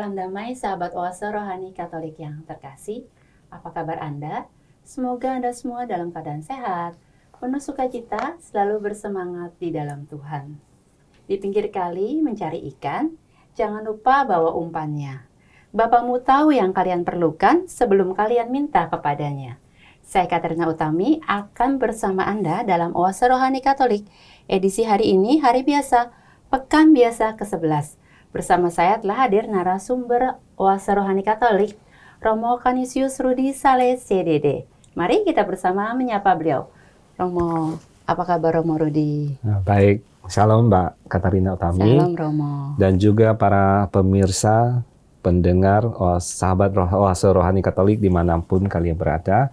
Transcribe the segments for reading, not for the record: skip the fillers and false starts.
salam damai sahabat Oase Rohani Katolik yang terkasih. Apa kabar Anda? Semoga Anda semua dalam keadaan sehat, penuh sukacita, selalu bersemangat di dalam Tuhan. Di pinggir kali mencari ikan, jangan lupa bawa umpannya. Bapamu tahu yang kalian perlukan sebelum kalian minta kepadanya. Saya Katerina Utami akan bersama Anda dalam Oase Rohani Katolik, edisi hari ini, hari biasa, pekan biasa ke-11. Bersama saya telah hadir narasumber Oase Rohani Katolik, Romo Canisius Rudi Saleh CDD. Mari kita bersama menyapa beliau. Romo, apa kabar Romo Rudi? Baik, salam Mbak Katarina Utami. Salam Romo. Dan juga para pemirsa, pendengar, sahabat Oase Rohani Katolik dimanapun kalian berada.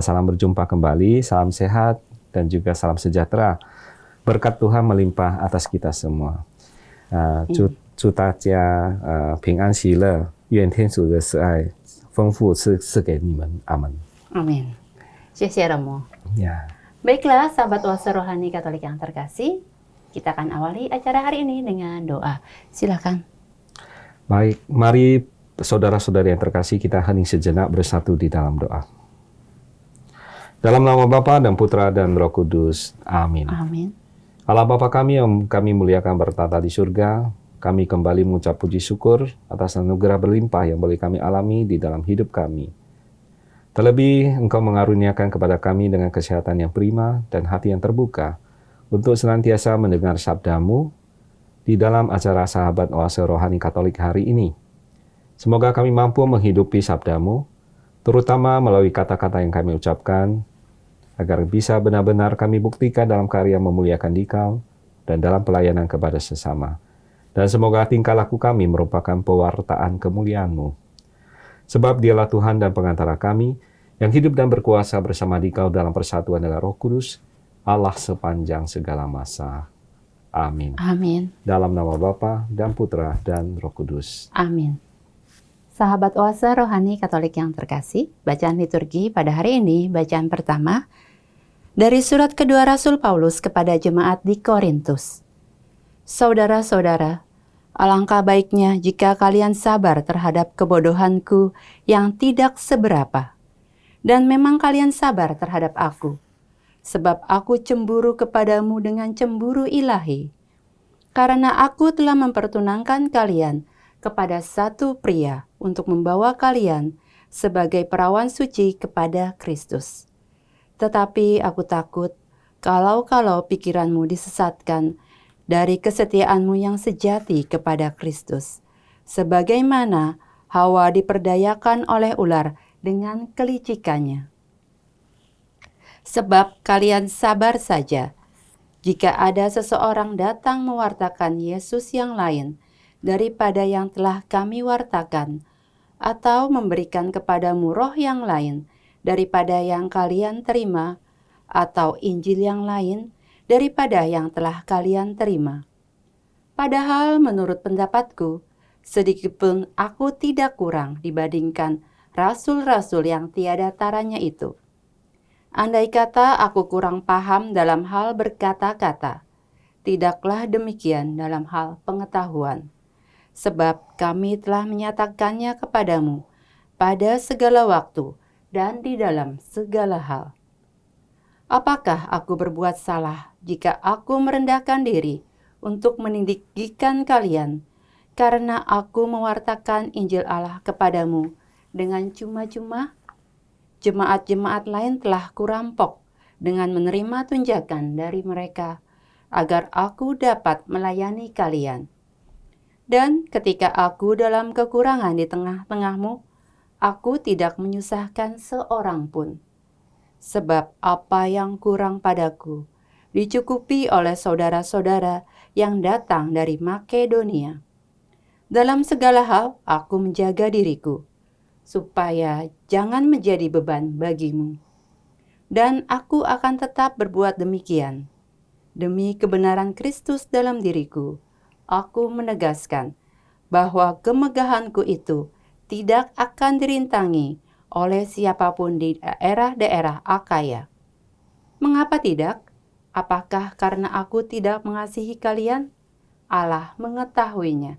Salam berjumpa kembali, salam sehat, dan juga salam sejahtera. Berkat Tuhan melimpah atas kita semua. 祝大家平安喜乐，愿天主的慈爱丰富赐给你们，阿门。 Amin. 谢谢 Romo. Ya. Baiklah, sahabat Oase Rohani Katolik yang terkasih, kita akan awali acara hari ini dengan doa. Silakan. Baik, mari saudara-saudari yang terkasih, kita hening sejenak bersatu di dalam doa. Dalam nama Bapa dan Putra dan Roh Kudus. Amin. Amin. Allah Bapa kami yang kami muliakan bertata di surga, kami kembali mengucap puji syukur atas anugerah berlimpah yang boleh kami alami di dalam hidup kami. Terlebih, Engkau mengaruniakan kepada kami dengan kesehatan yang prima dan hati yang terbuka untuk senantiasa mendengar sabda-Mu di dalam acara Sahabat Oase Rohani Katolik hari ini. Semoga kami mampu menghidupi sabda-Mu, terutama melalui kata-kata yang kami ucapkan, agar bisa benar-benar kami buktikan dalam karya memuliakan Dikau dan dalam pelayanan kepada sesama. Dan semoga tingkah laku kami merupakan pewartaan kemuliaan-Mu. Sebab Dialah Tuhan dan pengantara kami, yang hidup dan berkuasa bersama Dikau dalam persatuan dengan Roh Kudus, Allah sepanjang segala masa. Amin. Amin. Dalam nama Bapa dan Putra dan Roh Kudus. Amin. Sahabat Oase Rohani Katolik yang terkasih, bacaan liturgi pada hari ini, bacaan pertama dari surat kedua Rasul Paulus kepada jemaat di Korintus. Saudara-saudara, alangkah baiknya jika kalian sabar terhadap kebodohanku yang tidak seberapa. Dan memang kalian sabar terhadap aku, sebab aku cemburu kepadamu dengan cemburu ilahi. Karena aku telah mempertunangkan kalian kepada satu pria untuk membawa kalian sebagai perawan suci kepada Kristus. Tetapi aku takut kalau pikiranmu disesatkan dari kesetiaanmu yang sejati kepada Kristus, sebagaimana Hawa diperdayakan oleh ular dengan kelicikannya. Sebab kalian sabar saja, jika ada seseorang datang mewartakan Yesus yang lain daripada yang telah kami wartakan, atau memberikan kepadamu roh yang lain daripada yang kalian terima, atau Injil yang lain daripada yang telah kalian terima. Padahal menurut pendapatku, sedikitpun aku tidak kurang dibandingkan rasul-rasul yang tiada taranya itu. Andai kata aku kurang paham dalam hal berkata-kata, tidaklah demikian dalam hal pengetahuan. Sebab kami telah menyatakannya kepadamu pada segala waktu dan di dalam segala hal. Apakah aku berbuat salah jika aku merendahkan diri untuk meninggikan kalian, karena aku mewartakan Injil Allah kepadamu dengan cuma-cuma? Jemaat-jemaat lain telah kurampok dengan menerima tunjakan dari mereka, agar aku dapat melayani kalian. Dan ketika aku dalam kekurangan di tengah-tengahmu, aku tidak menyusahkan seorang pun. Sebab apa yang kurang padaku dicukupi oleh saudara-saudara yang datang dari Makedonia. Dalam segala hal aku menjaga diriku, supaya jangan menjadi beban bagimu. Dan aku akan tetap berbuat demikian. Demi kebenaran Kristus dalam diriku, aku menegaskan bahwa kemegahanku itu tidak akan dirintangi oleh siapapun di daerah-daerah Akaya. Mengapa tidak? Apakah karena aku tidak mengasihi kalian? Allah mengetahuinya.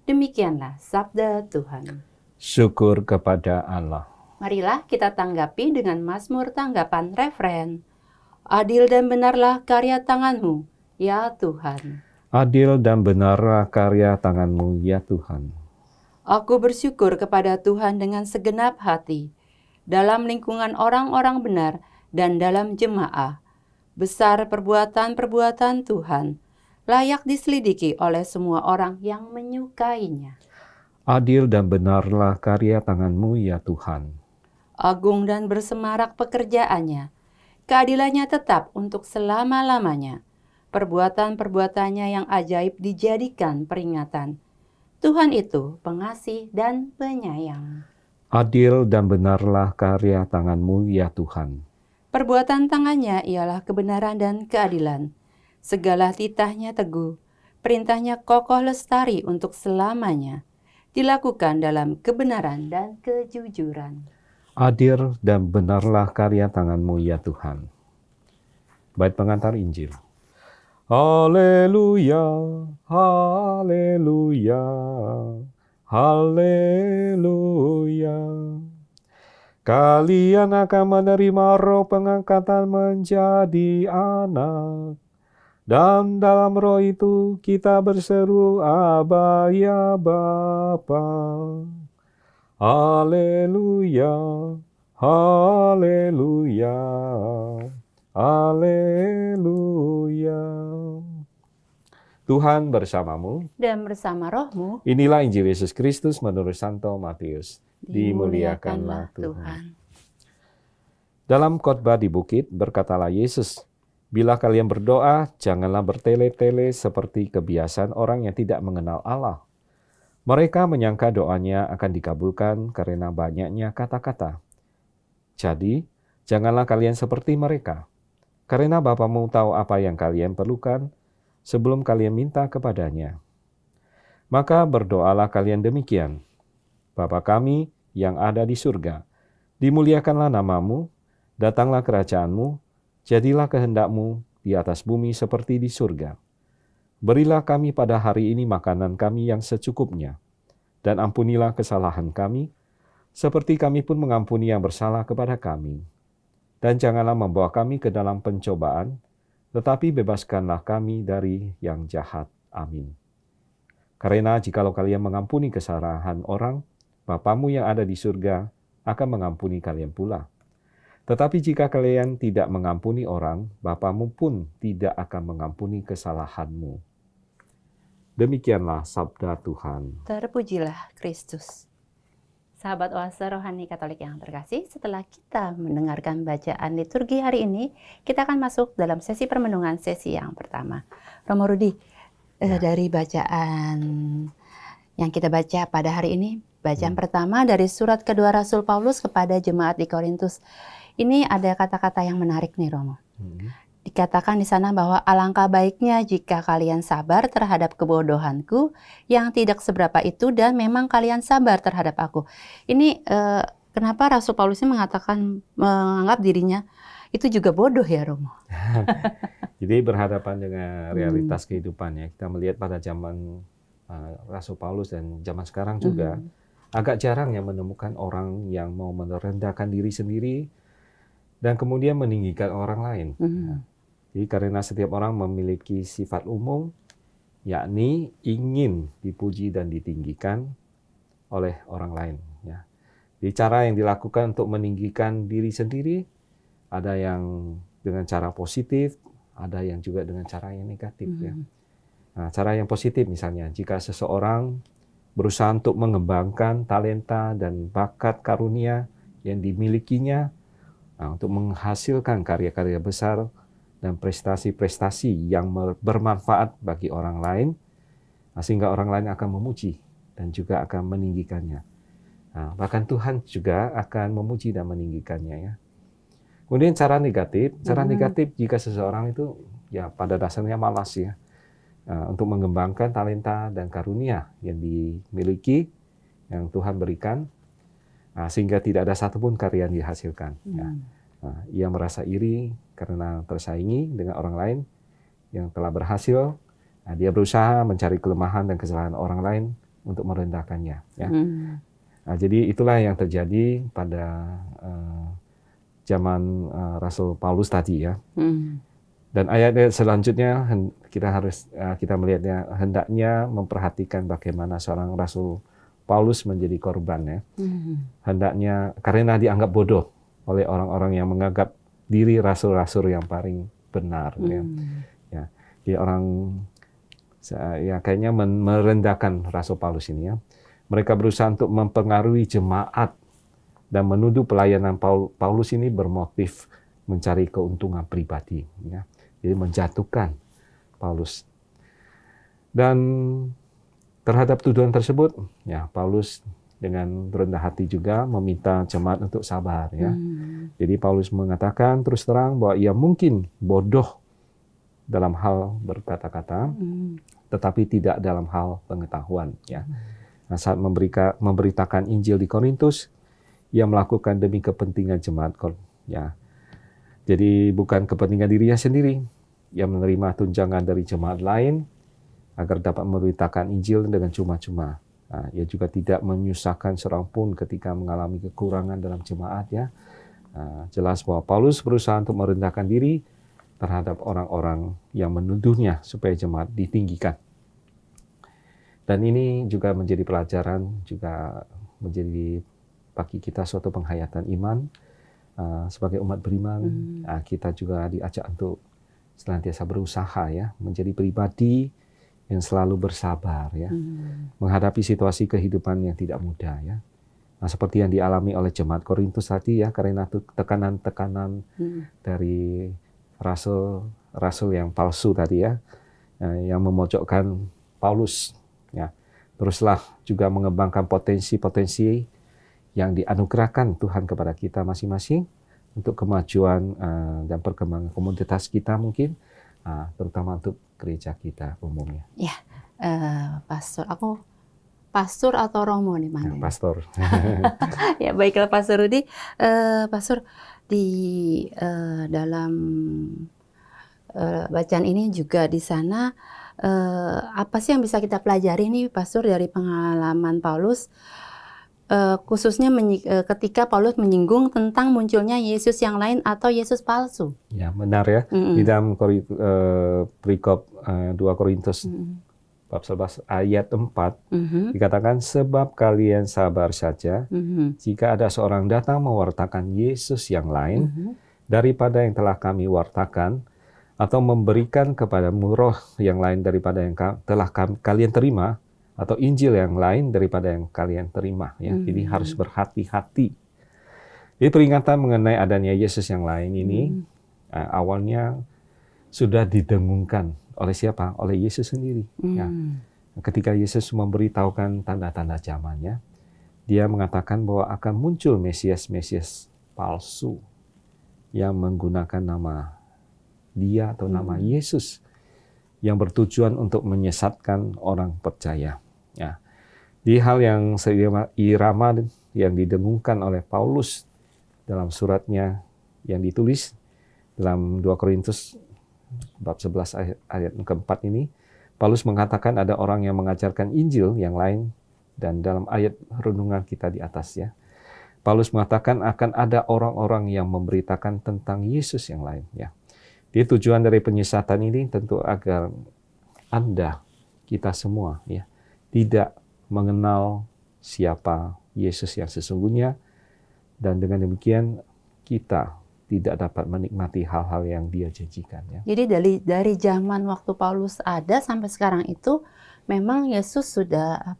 Demikianlah sabda Tuhan. Syukur kepada Allah. Marilah kita tanggapi dengan Mazmur tanggapan referen. Adil dan benarlah karya tangan-Mu, ya Tuhan. Adil dan benarlah karya tangan-Mu, ya Tuhan. Aku bersyukur kepada Tuhan dengan segenap hati, dalam lingkungan orang-orang benar dan dalam jemaah. Besar perbuatan-perbuatan Tuhan, layak diselidiki oleh semua orang yang menyukainya. Adil dan benarlah karya tangan-Mu, ya Tuhan. Agung dan bersemarak pekerjaannya, keadilannya tetap untuk selama-lamanya. Perbuatan-perbuatannya yang ajaib dijadikan peringatan. Tuhan itu pengasih dan penyayang. Adil dan benarlah karya tangan-Mu, ya Tuhan. Perbuatan tangannya ialah kebenaran dan keadilan. Segala titahnya teguh, perintahnya kokoh lestari untuk selamanya. Dilakukan dalam kebenaran dan kejujuran. Adil dan benarlah karya tangan-Mu, ya Tuhan. Bait pengantar Injil. Haleluya, haleluya, haleluya. Kalian akan menerima roh pengangkatan menjadi anak. Dan dalam roh itu kita berseru, Aba ya Bapa. Haleluya, haleluya, haleluya. Tuhan bersamamu. Dan bersama rohmu, Inilah Injil Yesus Kristus menurut Santo Matius. dimuliakanlah Tuhan. Dalam khotbah di bukit berkatalah Yesus, bila kalian berdoa, janganlah bertele-tele seperti kebiasaan orang yang tidak mengenal Allah. Mereka menyangka doanya akan dikabulkan karena banyaknya kata-kata. Jadi, janganlah kalian seperti mereka, karena Bapamu tahu apa yang kalian perlukan sebelum kalian minta kepadanya. Maka berdoalah kalian demikian, Bapa kami yang ada di surga, dimuliakanlah namamu, datanglah kerajaanmu, jadilah kehendakmu di atas bumi seperti di surga. Berilah kami pada hari ini makanan kami yang secukupnya, dan ampunilah kesalahan kami, seperti kami pun mengampuni yang bersalah kepada kami. Dan janganlah membawa kami ke dalam pencobaan, tetapi bebaskanlah kami dari yang jahat. Amin. Karena jikalau kalian mengampuni kesalahan orang, Bapamu yang ada di surga akan mengampuni kalian pula. Tetapi jika kalian tidak mengampuni orang, Bapamu pun tidak akan mengampuni kesalahanmu. Demikianlah sabda Tuhan. Terpujilah Kristus. Sahabat Oase Rohani Katolik yang terkasih, setelah kita mendengarkan bacaan liturgi hari ini, kita akan masuk dalam sesi permenungan sesi yang pertama. Romo Rudi, dari bacaan yang kita baca pada hari ini, bacaan pertama dari surat kedua Rasul Paulus kepada jemaat di Korintus. Ini ada kata-kata yang menarik nih, Romo. Dikatakan di sana bahwa alangkah baiknya jika kalian sabar terhadap kebodohanku yang tidak seberapa itu dan memang kalian sabar terhadap aku. Ini kenapa Rasul Paulus ini menganggap dirinya itu juga bodoh ya, Romo? Jadi berhadapan dengan realitas kehidupannya. Kita melihat pada zaman Rasul Paulus dan zaman sekarang juga agak jarang yang menemukan orang yang mau merendahkan diri sendiri dan kemudian meninggikan orang lain. Jadi karena setiap orang memiliki sifat umum, yakni ingin dipuji dan ditinggikan oleh orang lain. Ya. Jadi cara yang dilakukan untuk meninggikan diri sendiri, ada yang dengan cara positif, ada yang juga dengan cara yang negatif. Ya. Nah, cara yang positif misalnya, jika seseorang berusaha untuk mengembangkan talenta dan bakat karunia yang dimilikinya, untuk menghasilkan karya-karya besar dan prestasi-prestasi yang bermanfaat bagi orang lain, sehingga orang lain akan memuji dan juga akan meninggikannya. Nah, bahkan Tuhan juga akan memuji dan meninggikannya. Ya. Kemudian cara negatif jika seseorang itu ya pada dasarnya malas ya, untuk mengembangkan talenta dan karunia yang dimiliki, yang Tuhan berikan, sehingga tidak ada satupun karya yang dihasilkan. Ya. Ia merasa iri karena tersaingi dengan orang lain yang telah berhasil. Dia berusaha mencari kelemahan dan kesalahan orang lain untuk merendahkannya. Ya. Nah, jadi itulah yang terjadi pada zaman Rasul Paulus tadi ya. Dan ayat selanjutnya kita melihatnya hendaknya memperhatikan bagaimana seorang Rasul Paulus menjadi korban ya. Hendaknya karena dianggap bodoh oleh orang-orang yang menganggap diri rasul-rasul yang paling benar ya. Ya. Jadi orang ya kayaknya merendahkan Rasul Paulus ini ya. Mereka berusaha untuk mempengaruhi jemaat dan menuduh pelayanan Paulus ini bermotif mencari keuntungan pribadi ya. Jadi menjatuhkan Paulus. Dan terhadap tuduhan tersebut, ya Paulus dengan rendah hati juga meminta jemaat untuk sabar ya. Jadi Paulus mengatakan terus terang bahwa ia mungkin bodoh dalam hal berkata-kata, tetapi tidak dalam hal pengetahuan ya. Nah, saat memberitakan Injil di Korintus, ia melakukan demi kepentingan jemaat ya. Jadi bukan kepentingan dirinya sendiri. Ia menerima tunjangan dari jemaat lain agar dapat memberitakan Injil dengan cuma-cuma. Nah, ia juga tidak menyusahkan seorang pun ketika mengalami kekurangan dalam jemaat ya. Nah, jelas bahwa Paulus berusaha untuk merendahkan diri terhadap orang-orang yang menuduhnya supaya jemaat ditinggikan. Dan ini juga menjadi pelajaran, juga menjadi bagi kita suatu penghayatan iman sebagai umat beriman. Nah, kita juga diajak untuk senantiasa berusaha ya, menjadi pribadi yang selalu bersabar ya, menghadapi situasi kehidupan yang tidak mudah ya. Nah, seperti yang dialami oleh jemaat Korintus tadi ya, karena tekanan-tekanan dari rasul yang palsu tadi ya, yang memojokkan Paulus ya. Teruslah juga mengembangkan potensi-potensi yang dianugerahkan Tuhan kepada kita masing-masing untuk kemajuan dan perkembangan komunitas kita mungkin, terutama untuk gereja kita umumnya. Ya, Pastor, aku Pastor atau Romo nih Ya, manggilnya? Pastor. Ya baiklah Pastor Rudi, Pastor di dalam bacaan ini juga di sana apa sih yang bisa kita pelajari nih Pastor dari pengalaman Paulus? Khususnya ketika Paulus menyinggung tentang munculnya Yesus yang lain atau Yesus palsu. Ya, benar ya. Di dalam perikop 2 Korintus bab 11 ayat 4 dikatakan, sebab kalian sabar saja jika ada seorang datang mewartakan Yesus yang lain daripada yang telah kami wartakan, atau memberikan kepadamu roh yang lain daripada yang telah kalian terima, atau Injil yang lain daripada yang kalian terima ya. Jadi harus berhati-hati. Jadi peringatan mengenai adanya Yesus yang lain ini awalnya sudah didengungkan oleh siapa? Oleh Yesus sendiri ya. Ketika Yesus memberitahukan tanda-tanda zamannya, dia mengatakan bahwa akan muncul Mesias palsu yang menggunakan nama dia atau nama Yesus yang bertujuan untuk menyesatkan orang percaya. Ya. Di hal yang seirama yang didengungkan oleh Paulus dalam suratnya yang ditulis dalam 2 Korintus bab 11 ayat keempat ini, Paulus mengatakan ada orang yang mengajarkan Injil yang lain, dan dalam ayat renungan kita di atas ya, Paulus mengatakan akan ada orang-orang yang memberitakan tentang Yesus yang lain ya. Jadi tujuan dari penyesatan ini tentu agar Anda, kita semua ya, tidak mengenal siapa Yesus yang sesungguhnya, dan dengan demikian kita tidak dapat menikmati hal-hal yang dia janjikan ya. Jadi dari zaman waktu Paulus ada sampai sekarang itu memang Yesus sudah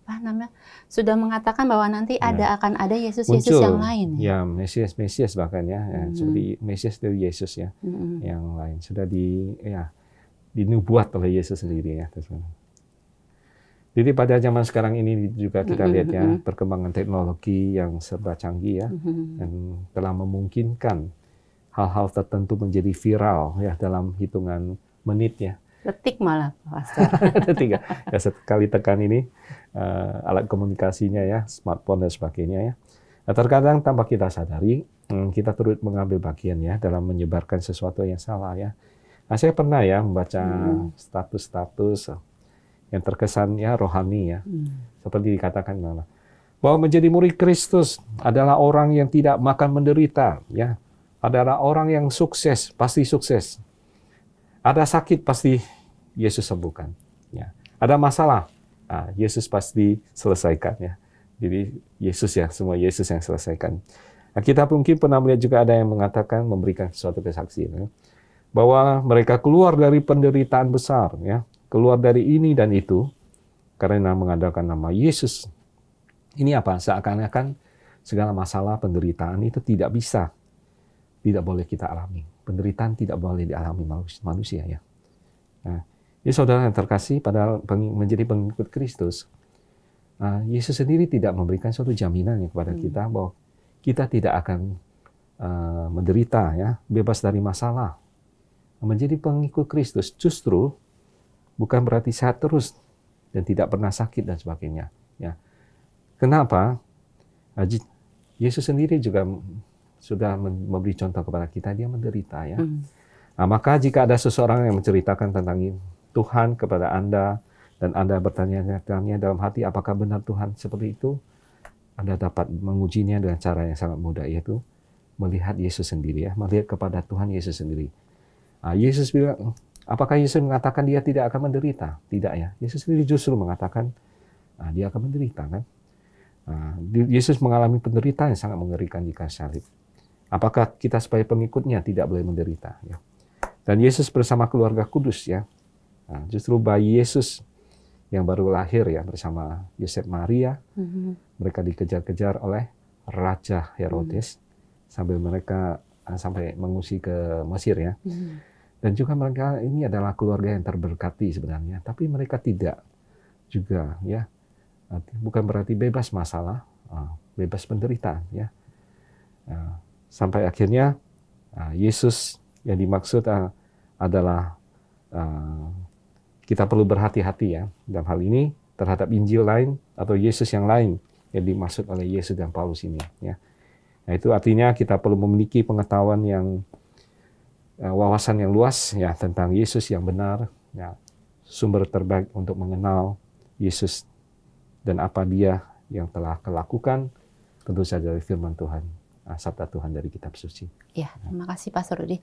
sudah mengatakan bahwa nanti akan ada Yesus yang lain ya. Mesias bahkan ya, seperti Mesias dari Yesus ya, yang lain sudah dinubuat oleh Yesus sendiri ya. Jadi pada zaman sekarang ini juga kita lihat ya, perkembangan teknologi yang serba canggih ya, dan telah memungkinkan hal-hal tertentu menjadi viral ya dalam hitungan menit ya. Detik malah, Pastor. Detik ya. Sekali tekan ini alat komunikasinya ya, smartphone dan sebagainya ya. Nah, terkadang tanpa kita sadari, kita turut mengambil bagian ya dalam menyebarkan sesuatu yang salah ya. Nah, saya pernah ya membaca status-status yang terkesan ya rohani ya. Seperti dikatakan bahwa menjadi murid Kristus adalah orang yang tidak makan menderita ya. Adalah orang yang sukses, pasti sukses. Ada sakit pasti Yesus sembuhkan ya. Ada masalah, Yesus pasti selesaikan ya. Jadi Yesus ya, semua Yesus yang selesaikan. Nah, kita mungkin pernah melihat juga ada yang mengatakan, memberikan suatu kesaksian ya, bahwa mereka keluar dari penderitaan besar ya, keluar dari ini dan itu karena mengandalkan nama Yesus. Ini apa? Seakan-akan segala masalah penderitaan itu tidak boleh kita alami. Penderitaan tidak boleh dialami manusia ya. Nah, ini saudara yang terkasih, padahal menjadi pengikut Kristus, Yesus sendiri tidak memberikan suatu jaminan kepada kita bahwa kita tidak akan menderita ya, bebas dari masalah. Menjadi pengikut Kristus justru bukan berarti sehat terus dan tidak pernah sakit dan sebagainya. Ya. Kenapa? Yesus sendiri juga sudah memberi contoh kepada kita, dia menderita ya. Nah, maka jika ada seseorang yang menceritakan tentang Tuhan kepada Anda dan Anda bertanya-tanya dalam hati, apakah benar Tuhan seperti itu? Anda dapat mengujinya dengan cara yang sangat mudah, yaitu melihat Yesus sendiri ya, melihat kepada Tuhan Yesus sendiri. Yesus bilang, apakah Yesus mengatakan dia tidak akan menderita? Tidak ya. Yesus sendiri justru mengatakan dia akan menderita kan. Yesus mengalami penderitaan yang sangat mengerikan di kayu salib. Apakah kita sebagai pengikutnya tidak boleh menderita? Ya. Dan Yesus bersama keluarga kudus ya. Justru bayi Yesus yang baru lahir ya bersama Yosef Maria, mereka dikejar-kejar oleh Raja Herodes sambil mereka sampai mengungsi ke Mesir ya. Dan juga mereka ini adalah keluarga yang terberkati sebenarnya, tapi mereka tidak juga ya, bukan berarti bebas masalah, bebas penderitaan ya. Sampai akhirnya Yesus yang dimaksud adalah kita perlu berhati-hati ya dalam hal ini terhadap Injil lain atau Yesus yang lain yang dimaksud oleh Yesus dan Paulus ini ya. Nah, itu artinya kita perlu memiliki pengetahuan yang wawasan yang luas ya tentang Yesus yang benar ya, sumber terbaik untuk mengenal Yesus dan apa dia yang telah lakukan tentu saja dari firman Tuhan, sabda Tuhan dari kitab suci. Ya, terima kasih Pastor Rudi.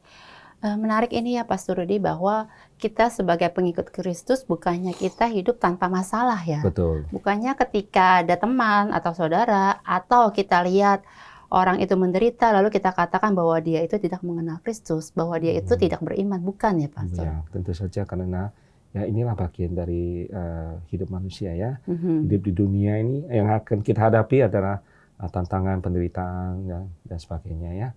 Menarik ini ya Pastor Rudi bahwa kita sebagai pengikut Kristus bukannya kita hidup tanpa masalah ya. Betul. Bukannya ketika ada teman atau saudara atau kita lihat orang itu menderita lalu kita katakan bahwa dia itu tidak mengenal Kristus, bahwa dia itu tidak beriman, bukan ya Pastor? Ya, tentu saja karena ya inilah bagian dari hidup manusia ya. Hidup di dunia ini yang akan kita hadapi adalah tantangan, penderitaan dan sebagainya ya.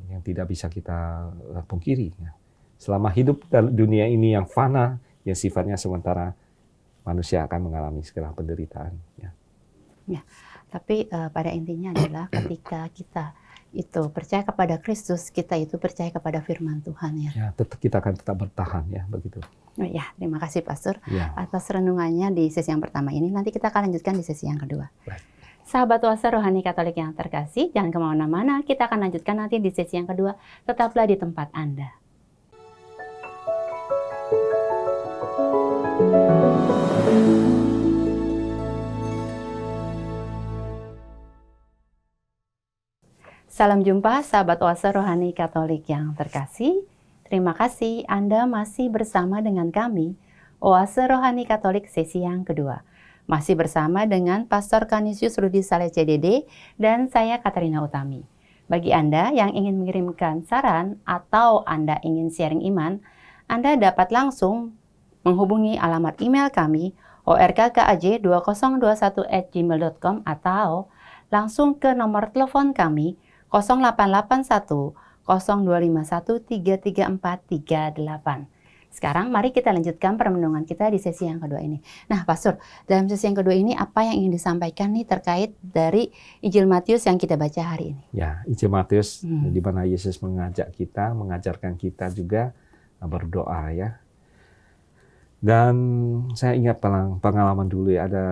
Yang tidak bisa kita pungkiri ya. Selama hidup dalam dunia ini yang fana, yang sifatnya sementara, manusia akan mengalami segala penderitaan ya. Ya, tapi pada intinya adalah ketika kita itu percaya kepada Kristus, kita itu percaya kepada firman Tuhan ya. Ya, kita akan tetap bertahan ya begitu. Ya, terima kasih Pastor atas renungannya di sesi yang pertama ini. Nanti kita akan lanjutkan di sesi yang kedua. Baik. Sahabat Oase Rohani Katolik yang terkasih, jangan kemana-mana, kita akan lanjutkan nanti di sesi yang kedua. Tetaplah di tempat Anda. Salam jumpa sahabat Oase Rohani Katolik yang terkasih. Terima kasih Anda masih bersama dengan kami, Oase Rohani Katolik sesi yang kedua. Masih bersama dengan Pastor Canisius Rudi Saleh CDD dan saya Katarina Utami. Bagi Anda yang ingin mengirimkan saran atau Anda ingin sharing iman, Anda dapat langsung menghubungi alamat email kami orkkaj2021@gmail.com atau langsung ke nomor telepon kami 0881 0251 334 38. Sekarang mari kita lanjutkan permenungan kita di sesi yang kedua ini. Nah Pastor, dalam sesi yang kedua ini apa yang ingin disampaikan nih terkait dari Injil Matius yang kita baca hari ini? Ya, Injil Matius di mana Yesus mengajak kita, mengajarkan kita juga berdoa ya. Dan saya ingat pengalaman dulu ya, ada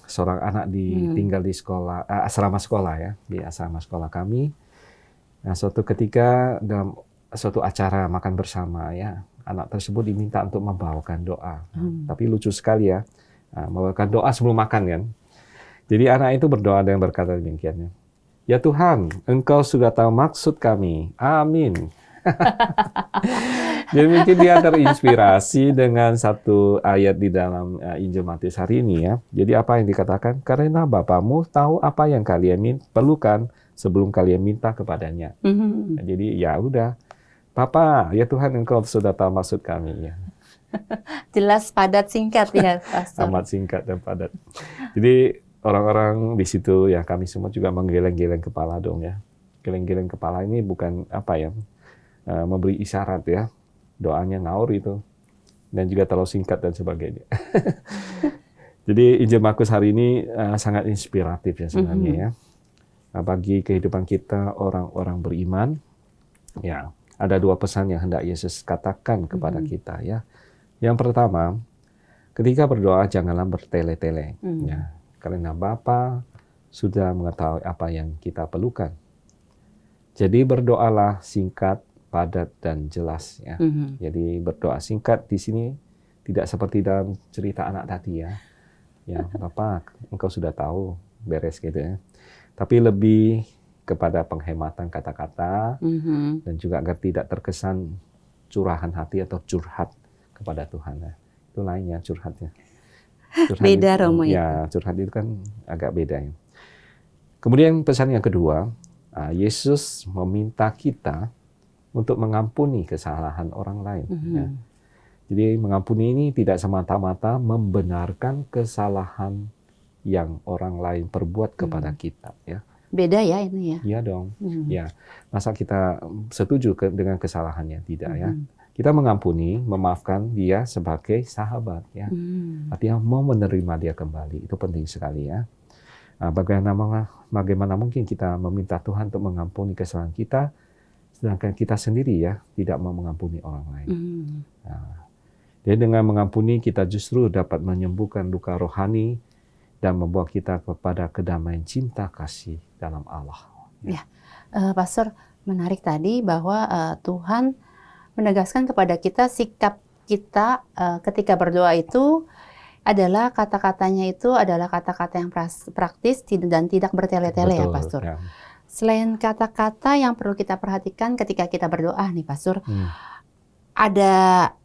seorang anak tinggal di sekolah, asrama sekolah ya, di asrama sekolah kami. Nah, suatu ketika dalam suatu acara makan bersama ya, anak tersebut diminta untuk membawakan doa. Tapi lucu sekali ya, membawakan doa sebelum makan kan. Jadi anak itu berdoa dengan berkata demikian. Ya Tuhan, Engkau sudah tahu maksud kami. Amin. Jadi mungkin dia terinspirasi dengan satu ayat di dalam Injil Matius hari ini ya. Jadi apa yang dikatakan? Karena Bapamu tahu apa yang kalian perlukan sebelum kalian minta kepadanya. Jadi ya udah, Papa, ya Tuhan Engkau sudah tahu maksud kami ya. Jelas, padat, singkat ya, Pastor. Amat singkat dan padat. Jadi orang-orang di situ ya, kami semua juga menggeleng-geleng kepala dong ya. Geleng-geleng kepala ini bukan apa ya, memberi isyarat ya. Doanya ngaur itu. Dan juga terlalu singkat dan sebagainya. Jadi Injil Markus hari ini sangat inspiratif ya sebenarnya ya. Bagi kehidupan kita orang-orang beriman, ya ada dua pesan yang hendak Yesus katakan kepada kita ya. Yang pertama, ketika berdoa janganlah bertele-tele. Ya, karena Bapa sudah mengetahui apa yang kita perlukan. Jadi berdoalah singkat, padat dan jelas ya. Jadi berdoa singkat di sini tidak seperti dalam cerita anak tadi ya. Ya, Bapak, Engkau sudah tahu, beres gitu ya. Tapi lebih kepada penghematan kata-kata dan juga agar tidak terkesan curahan hati atau curhat kepada Tuhan. Ya. Itu lainnya curhatnya. Curhat beda itu, Romo itu. Ya, curhat itu kan agak beda ya. Kemudian pesan yang kedua, Yesus meminta kita untuk mengampuni kesalahan orang lain. Ya. Jadi mengampuni ini tidak semata-mata membenarkan kesalahan yang orang lain perbuat kepada kita. Ya. Beda ya ini ya. Iya dong. Ya. Masa kita setuju dengan kesalahannya? Tidak ya. Kita mengampuni, memaafkan dia sebagai sahabat. Ya. Artinya mau menerima dia kembali. Itu penting sekali ya. Bagaimana mungkin kita meminta Tuhan untuk mengampuni kesalahan kita, sedangkan kita sendiri ya tidak mau mengampuni orang lain. Jadi dengan mengampuni kita justru dapat menyembuhkan luka rohani dan membawa kita kepada kedamaian cinta kasih dalam Allah. Ya, Pastor, menarik tadi bahwa Tuhan menegaskan kepada kita sikap kita ketika berdoa itu adalah kata-katanya itu adalah kata-kata yang praktis dan tidak bertele-tele ya, Pastor. Ya. Selain kata-kata yang perlu kita perhatikan ketika kita berdoa nih, Pastor, ada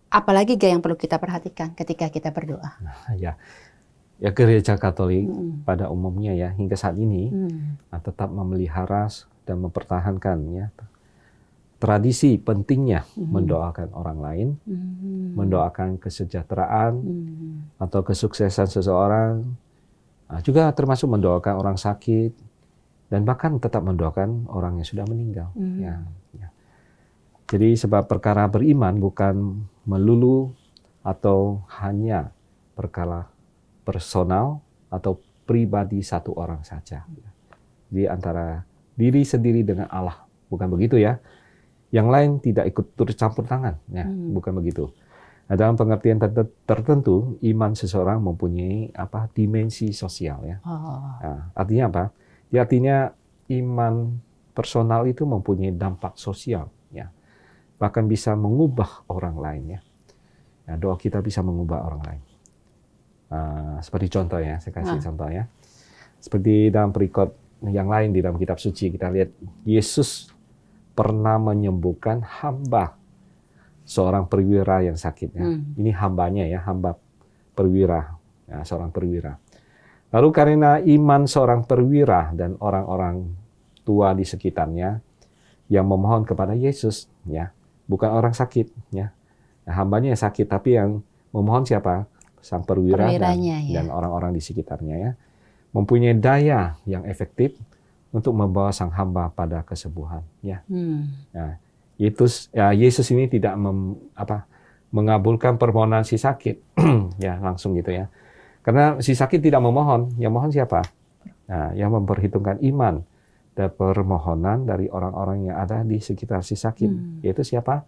apa lagi yang perlu kita perhatikan ketika kita berdoa? Ya Gereja Katolik pada umumnya ya hingga saat ini tetap memelihara dan mempertahankan ya tradisi pentingnya mendoakan orang lain, mendoakan kesejahteraan atau kesuksesan seseorang, juga termasuk mendoakan orang sakit dan bahkan tetap mendoakan orang yang sudah meninggal. Ya. Jadi sebab perkara beriman bukan melulu atau hanya perkara personal atau pribadi satu orang saja. Jadi antara diri sendiri dengan Allah, bukan begitu ya. Yang lain tidak ikut turut campur tangan, ya, bukan begitu. Nah, dalam pengertian tertentu, iman seseorang mempunyai dimensi sosial ya. Nah, artinya apa? Ya, artinya iman personal itu mempunyai dampak sosial ya. Bahkan bisa mengubah orang lain ya. Nah, doa kita bisa mengubah orang lain. Seperti contoh ya, saya kasih contoh ya. Seperti dalam perikop yang lain di dalam kitab suci, kita lihat Yesus pernah menyembuhkan hamba seorang perwira yang sakit. Ya. Ini hambanya ya, hamba perwira, ya, seorang perwira. Lalu karena iman seorang perwira dan orang-orang tua di sekitarnya yang memohon kepada Yesus, ya, bukan orang sakit, ya, nah, hambanya yang sakit, tapi yang memohon siapa? Sang perwira dan orang-orang di sekitarnya, ya, mempunyai daya yang efektif untuk membawa sang hamba pada kesembuhan. Ya. Nah, Yesus ini tidak mengabulkan permohonan si sakit, ya langsung gitu ya. Karena si sakit tidak memohon, yang mohon siapa? Nah, yang memperhitungkan iman dan permohonan dari orang-orang yang ada di sekitar si sakit, yaitu siapa?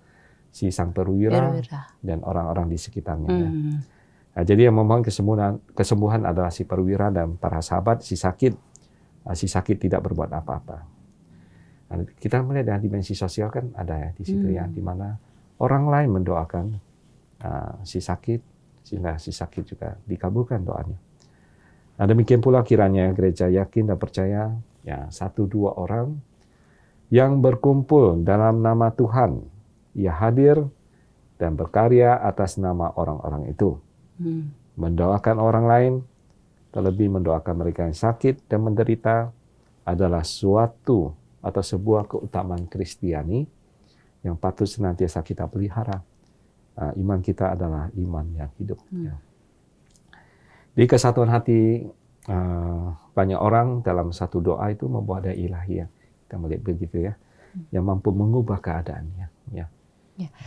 Si sang perwira dan orang-orang di sekitarnya. Ya. Nah, jadi yang memohon kesembuhan adalah si perwira dan para sahabat. Si sakit tidak berbuat apa-apa. Nah, kita melihat dari dimensi sosial kan ada ya di situ ya, di mana orang lain mendoakan si sakit, sehingga si sakit juga dikabulkan doanya. Nah, demikian pula kiranya gereja yakin dan percaya, ya 1-2 orang yang berkumpul dalam nama Tuhan, ia hadir dan berkarya atas nama orang-orang itu. Mendoakan orang lain, terlebih mendoakan mereka yang sakit dan menderita, adalah suatu atau sebuah keutamaan Kristiani yang patut senantiasa kita pelihara. Iman kita adalah iman yang hidup. Di kesatuan hati banyak orang dalam satu doa itu membawa daya ilahi, ya. Kita melihat begitu, ya, yang mampu mengubah keadaannya. Ya.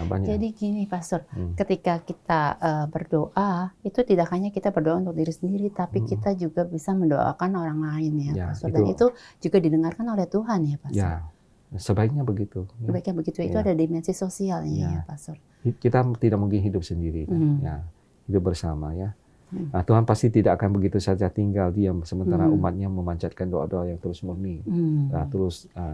Jadi gini, Pastor, ketika kita berdoa, itu tidak hanya kita berdoa untuk diri sendiri, tapi kita juga bisa mendoakan orang lain, ya, Pastor. Dan itu juga didengarkan oleh Tuhan, ya, Pastor. Ya, sebaiknya begitu. Sebaiknya begitu. Itu ada dimensi sosialnya, ya, Pastor. Kita tidak mungkin hidup sendiri, ya, hidup bersama, ya. Nah, Tuhan pasti tidak akan begitu saja tinggal diam sementara umatnya memanjatkan doa-doa yang terus murni.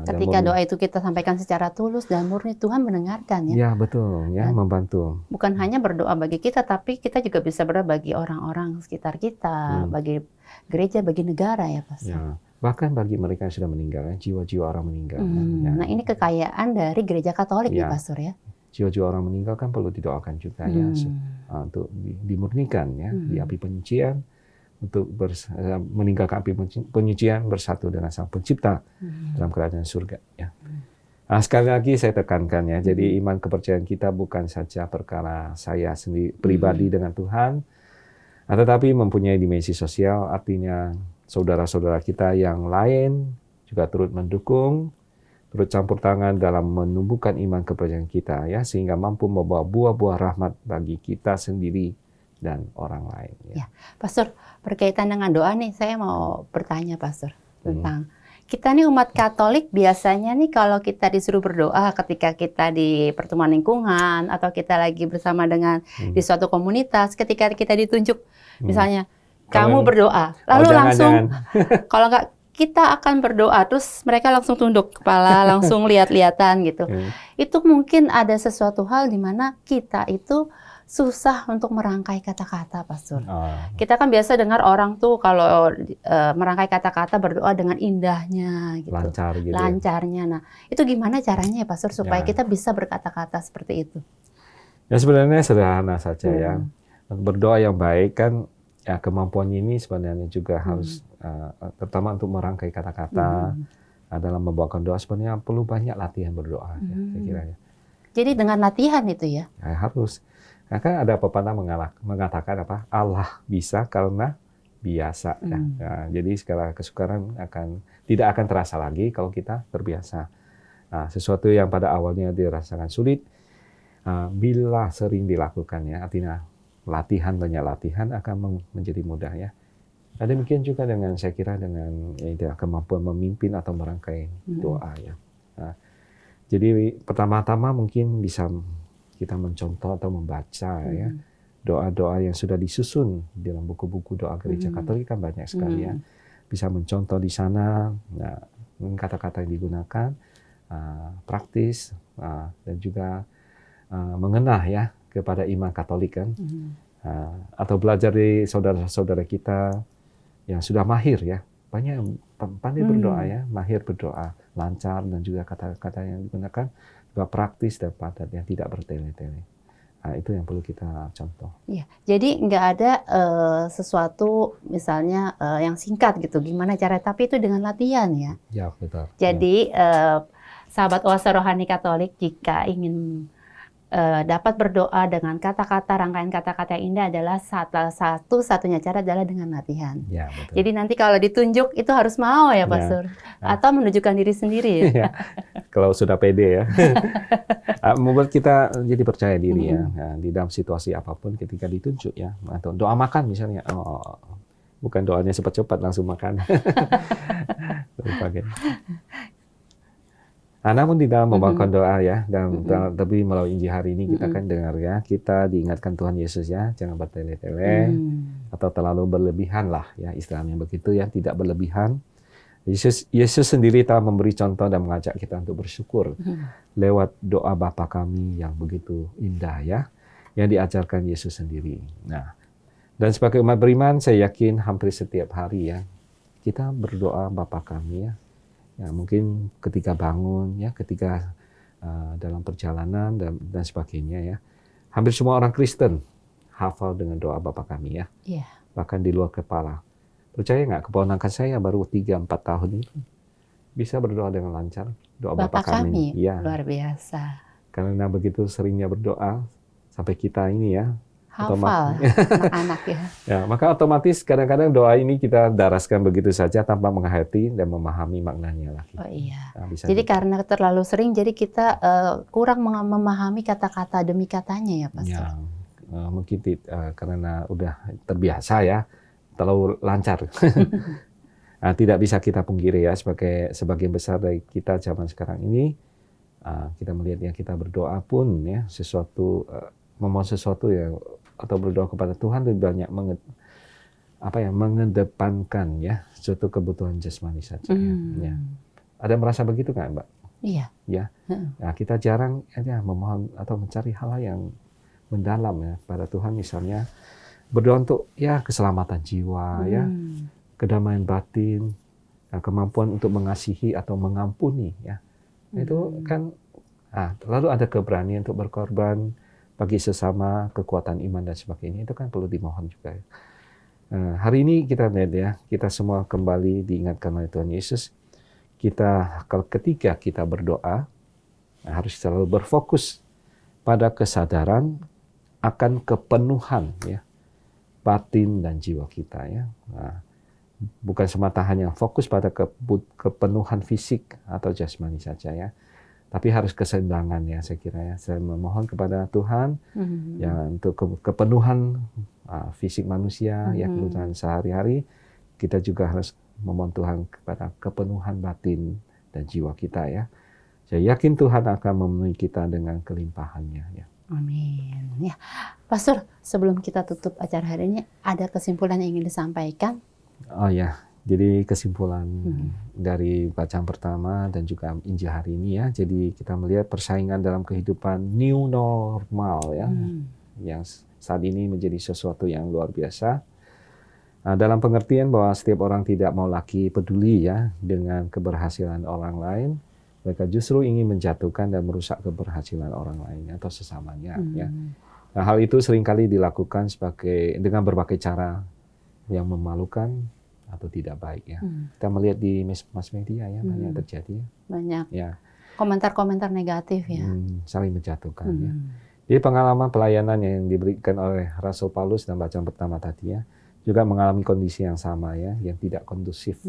Ketika doa itu kita sampaikan secara tulus dan murni, Tuhan mendengarkan, ya. Ya, betul, ya, membantu. Bukan hanya berdoa bagi kita, tapi kita juga bisa berdoa bagi orang-orang sekitar kita, bagi gereja, bagi negara, ya, Pastor. Ya. Bahkan bagi mereka yang sudah meninggal, ya, jiwa-jiwa orang meninggal. Ya. Nah, ini kekayaan dari gereja Katolik, ya, Pastor, ya. Jiwa-jiwa orang meninggal kan perlu didoakan juga, ya, untuk dimurnikan, ya, di api penyucian, untuk meninggalkan api penyucian, bersatu dengan Sang Pencipta dalam kerajaan surga, ya. Nah, sekali lagi saya tekankan, ya, jadi iman kepercayaan kita bukan saja perkara saya sendiri pribadi dengan Tuhan, tetapi mempunyai dimensi sosial, artinya saudara-saudara kita yang lain juga turut mendukung, turut campur tangan dalam menumbuhkan iman kepercayaan kita, ya, sehingga mampu membawa buah-buah rahmat bagi kita sendiri dan orang lain. Ya, Pastor, berkaitan dengan doa nih, saya mau bertanya, Pastor, tentang kita nih umat Katolik biasanya nih kalau kita disuruh berdoa ketika kita di pertemuan lingkungan atau kita lagi bersama dengan di suatu komunitas, ketika kita ditunjuk, misalnya kamu berdoa, lalu langsung kalau nggak kita akan berdoa, terus mereka langsung tunduk kepala, langsung lihat-lihatan gitu. Itu mungkin ada sesuatu hal di mana kita itu susah untuk merangkai kata-kata, Pastor. Kita kan biasa dengar orang tuh kalau merangkai kata-kata berdoa dengan indahnya, gitu. Lancar gitu. Lancarnya. Nah, itu gimana caranya ya, Pastor, supaya kita bisa berkata-kata seperti itu? Ya sebenarnya sederhana saja, ya. Berdoa yang baik kan, ya, kemampuannya ini sebenarnya juga harus terutama untuk merangkai kata-kata dalam membawakan doa sebenarnya perlu banyak latihan berdoa, ya, saya kira, ya. Jadi dengan latihan itu, ya? Ya, harus. Nah, kan ada pepatah mengatakan apa? Allah bisa karena biasa. Ya. Nah, jadi segala kesukaran tidak akan terasa lagi kalau kita terbiasa. Nah, sesuatu yang pada awalnya dirasakan sulit, bila sering dilakukan, ya, artinya banyak latihan akan menjadi mudah, ya. Nah, demikian juga dengan, saya kira, dengan kemampuan memimpin atau merangkai doa, ya. Nah, jadi pertama-tama mungkin bisa kita mencontoh atau membaca, ya, doa-doa yang sudah disusun dalam buku-buku doa gereja Katolik kan banyak sekali, ya. Bisa mencontoh di sana, nah, kata-kata yang digunakan praktis dan juga mengenah, ya, kepada iman Katolik kan, atau belajar dari saudara-saudara kita yang sudah mahir, ya, banyak yang pandai berdoa, ya, mahir berdoa, lancar, dan juga kata-kata yang digunakan juga praktis dan padat, yang tidak bertele-tele. Nah, itu yang perlu kita contoh. Iya, jadi nggak ada sesuatu misalnya yang singkat gitu, gimana cara, tapi itu dengan latihan, ya. Ya, betul. Jadi sahabat Oase Rohani Katolik jika ingin dapat berdoa dengan kata-kata, rangkaian kata-kata yang indah adalah satu-satunya cara adalah dengan latihan. Ya, betul. Jadi nanti kalau ditunjuk itu harus mau, ya, Pastor, atau menunjukkan diri sendiri, ya. Kalau sudah pede, ya, membuat kita jadi percaya diri, ya. Nah, di dalam situasi apapun ketika ditunjuk, ya, atau doa makan misalnya, bukan doanya cepat-cepat langsung makan. Nah, namun di dalam membawakan doa, ya, dan tapi melalui Injil hari ini kita kan dengar, ya, kita diingatkan Tuhan Yesus, ya, jangan bertele-tele atau terlalu berlebihan lah, ya, istilahnya begitu, ya, tidak berlebihan. Yesus sendiri telah memberi contoh dan mengajak kita untuk bersyukur lewat doa Bapa kami yang begitu indah ya, yang diajarkan Yesus sendiri. Nah, dan sebagai umat beriman, saya yakin hampir setiap hari ya, kita berdoa Bapa kami ya. Ya, mungkin ketika bangun ya, ketika dalam perjalanan dan sebagainya ya. Hampir semua orang Kristen hafal dengan doa Bapa kami ya. Iya. Bahkan di luar kepala. Percaya nggak, keponakan saya baru 3-4 tahun itu bisa berdoa dengan lancar doa Bapa kami. Ya. Luar biasa. Karena begitu seringnya berdoa sampai kita ini ya Hafal anak-anak ya. Ya, maka otomatis kadang-kadang doa ini kita daraskan begitu saja tanpa menghayati dan memahami maknanya lagi. Oh iya. Nah, jadi karena terlalu sering, jadi kita kurang memahami kata-kata demi katanya ya, Pastor. Ya, mungkin karena udah terbiasa ya, terlalu lancar. Nah, tidak bisa kita pungkiri ya, sebagian besar dari kita zaman sekarang ini, kita melihat ya, kita berdoa pun ya, memohon sesuatu ya, atau berdoa kepada Tuhan lebih banyak mengedepankan ya suatu kebutuhan jasmani saja. Ya. Ada merasa begitu nggak, Mbak? Iya. Ya. Nah, kita jarang ya memohon atau mencari hal yang mendalam ya pada Tuhan, misalnya berdoa untuk ya keselamatan jiwa ya, kedamaian batin, kemampuan untuk mengasihi atau mengampuni ya. Itu kan lalu ada keberanian untuk berkorban bagi sesama, kekuatan iman dan sebagainya, itu kan perlu dimohon juga. Hari ini kita lihat ya, kita semua kembali diingatkan oleh Tuhan Yesus, ketika kita berdoa, harus selalu berfokus pada kesadaran akan kepenuhan ya, batin dan jiwa kita ya. Bukan semata hanya fokus pada kepenuhan fisik atau jasmani saja ya, tapi harus keseimbangan ya, saya kira ya. Saya memohon kepada Tuhan ya untuk kepenuhan fisik manusia ya, kebutuhan sehari-hari. Kita juga harus memohon Tuhan kepada kepenuhan batin dan jiwa kita ya. Saya yakin Tuhan akan memenuhi kita dengan kelimpahannya ya. Amin. Ya, Pastor, sebelum kita tutup acara hari ini, ada kesimpulan yang ingin disampaikan? Oh ya. Jadi kesimpulan dari bacaan pertama dan juga Injil hari ini ya, jadi kita melihat persaingan dalam kehidupan new normal ya, yang saat ini menjadi sesuatu yang luar biasa. Dalam pengertian bahwa setiap orang tidak mau lagi peduli ya dengan keberhasilan orang lain, mereka justru ingin menjatuhkan dan merusak keberhasilan orang lain atau sesamanya ya. Nah, hal itu seringkali dilakukan dengan berbagai cara yang memalukan atau tidak baik ya. Kita melihat di mass media ya, banyak terjadi ya. Banyak ya. Komentar-komentar negatif ya. Saling menjatuhkan ya. Jadi pengalaman pelayanan yang diberikan oleh Rasul Paulus dalam bacaan pertama tadi ya, juga mengalami kondisi yang sama ya, yang tidak kondusif.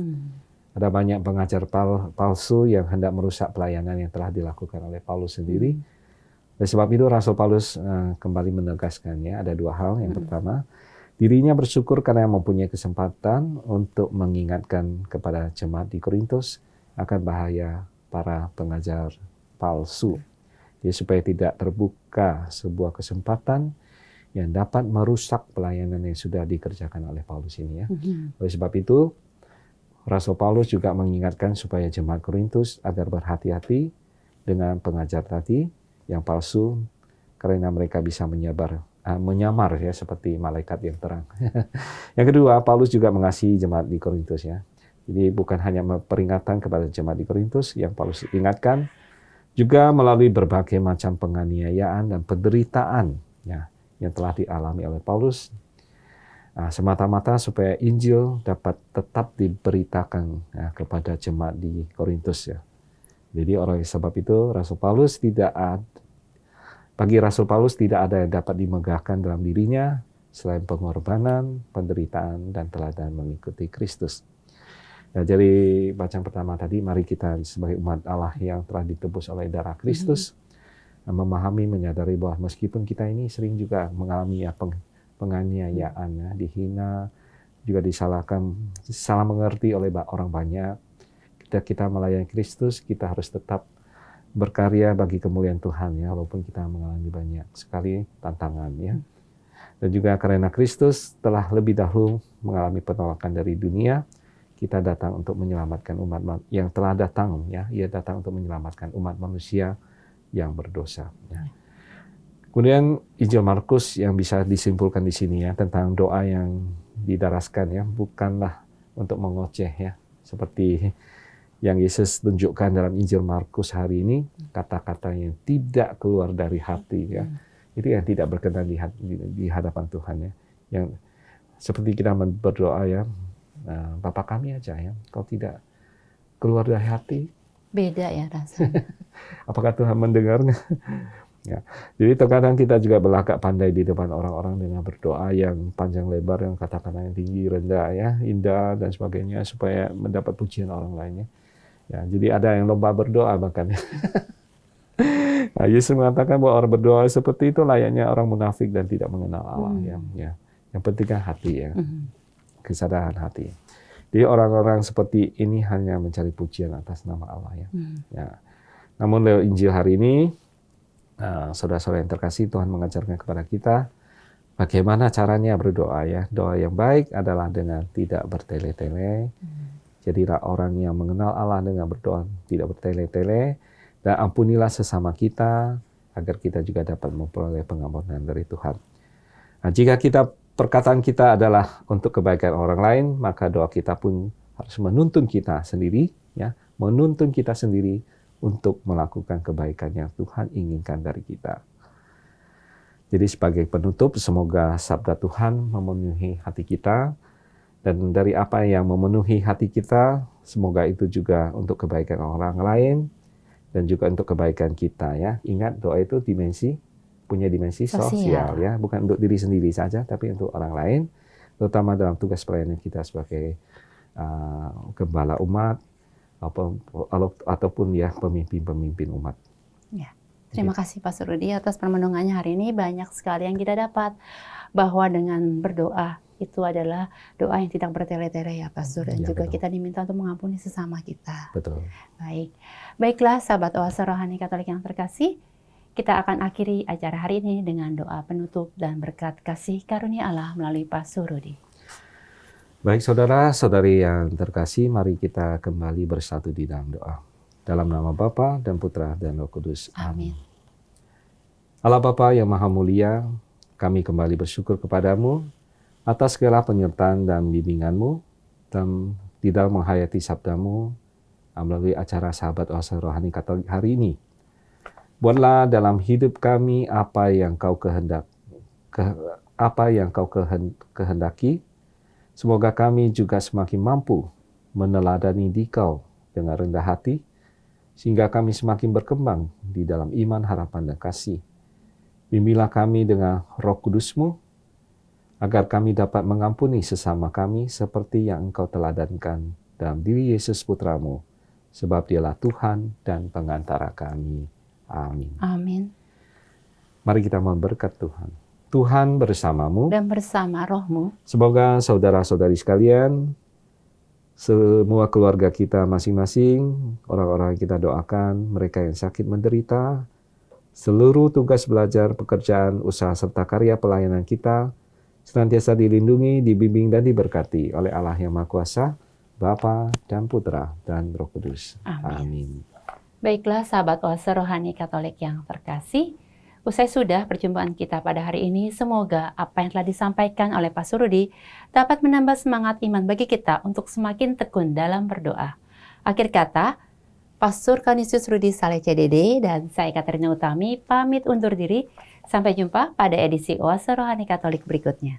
Ada banyak pengajar palsu yang hendak merusak pelayanan yang telah dilakukan oleh Paulus sendiri. Oleh sebab itu Rasul Paulus kembali menegaskan ya, ada dua hal. Yang pertama, dirinya bersyukur karena mempunyai kesempatan untuk mengingatkan kepada jemaat di Korintus akan bahaya para pengajar palsu. Jadi supaya tidak terbuka sebuah kesempatan yang dapat merusak pelayanan yang sudah dikerjakan oleh Paulus ini ya. Oleh sebab itu, Rasul Paulus juga mengingatkan supaya jemaat Korintus agar berhati-hati dengan pengajar tadi yang palsu, karena mereka bisa menyamar ya seperti malaikat yang terang. Yang kedua, Paulus juga mengasihi jemaat di Korintus ya. Jadi bukan hanya peringatan kepada jemaat di Korintus yang Paulus ingatkan, juga melalui berbagai macam penganiayaan dan penderitaan ya, yang telah dialami oleh Paulus, semata-mata supaya Injil dapat tetap diberitakan ya, kepada jemaat di Korintus ya. Jadi oleh sebab itu bagi Rasul Paulus tidak ada yang dapat dimegahkan dalam dirinya selain pengorbanan, penderitaan, dan teladan mengikuti Kristus. Nah, dari bacaan pertama tadi, mari kita sebagai umat Allah yang telah ditebus oleh darah Kristus, memahami, menyadari bahwa meskipun kita ini sering juga mengalami penganiayaan, ya, dihina, juga disalahkan, salah mengerti oleh orang banyak. Kita melayani Kristus, kita harus tetap berkarya bagi kemuliaan Tuhan ya, walaupun kita mengalami banyak sekali tantangan ya. Dan juga karena Kristus telah lebih dahulu mengalami penolakan dari dunia, kita datang untuk menyelamatkan umat yang telah datang, ya. Ia datang untuk menyelamatkan umat manusia yang berdosa. Ya. Kemudian Injil Markus yang bisa disimpulkan di sini ya tentang doa yang didaraskan ya, bukanlah untuk mengoceh ya, seperti yang Yesus tunjukkan dalam Injil Markus hari ini, kata-kata yang tidak keluar dari hati ya, itu yang tidak berkenan di hadapan Tuhan ya, yang seperti kita berdoa ya, Bapa kami aja ya, kau tidak keluar dari hati. Beda ya rasanya. Apakah Tuhan mendengarnya? Ya. Jadi terkadang kita juga berlagak pandai di depan orang-orang dengan berdoa yang panjang lebar, yang kata-kata yang tinggi, rendah, ya, indah dan sebagainya supaya mendapat pujian orang lainnya. Ya, jadi ada yang lomba berdoa bahkan. Nah, Yesus mengatakan bahwa orang berdoa seperti itu layaknya orang munafik dan tidak mengenal Allah. Ya. Yang penting kan hati ya, kesadaran hati. Jadi orang-orang seperti ini hanya mencari pujian atas nama Allah ya. Ya. Namun lewat Injil hari ini, saudara-saudara yang terkasih, Tuhan mengajarkan kepada kita bagaimana caranya berdoa ya. Doa yang baik adalah dengan tidak bertele-tele. Jadilah orang yang mengenal Allah dengan berdoa tidak bertele-tele, dan ampunilah sesama kita agar kita juga dapat memperoleh pengampunan dari Tuhan. Nah, jika perkataan kita adalah untuk kebaikan orang lain, maka doa kita pun harus menuntun kita sendiri ya, menuntun kita sendiri untuk melakukan kebaikan yang Tuhan inginkan dari kita. Jadi sebagai penutup, semoga sabda Tuhan memenuhi hati kita, dan dari apa yang memenuhi hati kita, semoga itu juga untuk kebaikan orang lain, dan juga untuk kebaikan kita ya. Ingat, doa itu punya dimensi sosial ya, bukan untuk diri sendiri saja, tapi untuk orang lain, terutama dalam tugas pelayanan kita sebagai gembala umat, ataupun ya pemimpin umat. Ya, terima kasih Pastor Rudi atas permenungannya hari ini. Banyak sekali yang kita dapat bahwa dengan berdoa itu adalah doa yang tidak bertele-tele ya Pastor, dan juga betul. Kita diminta untuk mengampuni sesama kita. Betul. Baiklah sahabat Oase Rohani Katolik yang terkasih, kita akan akhiri acara hari ini dengan doa penutup dan berkat kasih karunia Allah melalui Pastor Rudi. Baik saudara-saudari yang terkasih, mari kita kembali bersatu di dalam doa. Dalam nama Bapa dan Putra dan Roh Kudus. Amin. Allah Bapa yang Maha Mulia, kami kembali bersyukur kepadamu atas segala penyertaan dan bimbinganmu dan di dalam menghayati sabdamu melalui acara Sahabat Oase Rohani Katolik hari ini. Buatlah dalam hidup kami apa yang kau kehendaki. Semoga kami juga semakin mampu meneladani Dikau dengan rendah hati, sehingga kami semakin berkembang di dalam iman, harapan, dan kasih. Bimbinglah kami dengan Roh Kudus-Mu, agar kami dapat mengampuni sesama kami seperti yang Engkau teladankan dalam diri Yesus Putra-Mu, sebab Dialah Tuhan dan pengantara kami. Amin. Amin. Mari kita mohon berkat Tuhan. Tuhan bersamamu dan bersama rohmu. Semoga saudara-saudari sekalian, semua keluarga kita masing-masing, orang-orang yang kita doakan, mereka yang sakit menderita, seluruh tugas belajar, pekerjaan, usaha, serta karya pelayanan kita, senantiasa dilindungi, dibimbing, dan diberkati oleh Allah yang Maha Kuasa, Bapa dan Putra dan Roh Kudus. Amin. Baiklah sahabat Oase Rohani Katolik yang terkasih, usai sudah perjumpaan kita pada hari ini, semoga apa yang telah disampaikan oleh Pastor Rudi dapat menambah semangat iman bagi kita untuk semakin tekun dalam berdoa. Akhir kata, Pastor Canisius Rudi Saleh CDD dan saya Katerina Utami pamit undur diri. Sampai jumpa pada edisi Oase Rohani Katolik berikutnya.